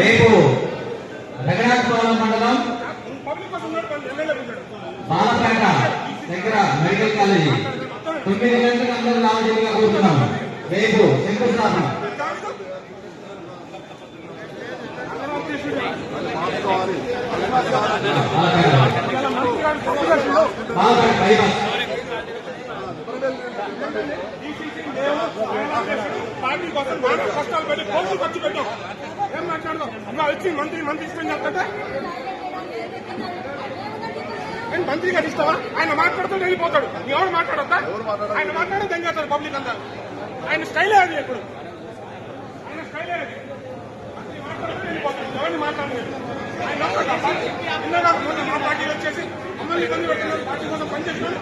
రేపు రఘునాథపురం మండలం బాలపేట దగ్గర మెడికల్ కాలేజీ 9 గంటలకు అందరూ రావాల్సిందిగా కోరుతున్నాం. రేపు శంకుస్థాపన పార్టీ కోసం కష్టాలు పెట్టి కోర్టు ఖర్చు పెట్టాం. ఏం మాట్లాడదాం అలా వచ్చి మంత్రి ఇష్టం చెప్తుంటే నేను మంత్రి గారు ఇస్తావా? ఆయన మాట్లాడుతుంటే వెళ్ళిపోతాడు. ఎవరు మాట్లాడద్దా? ఆయన మాట్లాడే తెంగేస్తాడు పబ్లిక్ అంతా. ఆయన స్టైలే అది. ఇప్పుడు ఆయన స్టైలే అది. మంత్రి మాట్లాడుతూ వెళ్ళిపోతాడు. ఎవరిని మాట్లాడలేదు. ఆయన మా పార్టీ వచ్చేసి మమ్మల్ని ఇబ్బంది పెట్టినారు. పార్టీ కోసం పనిచేస్తున్నారు.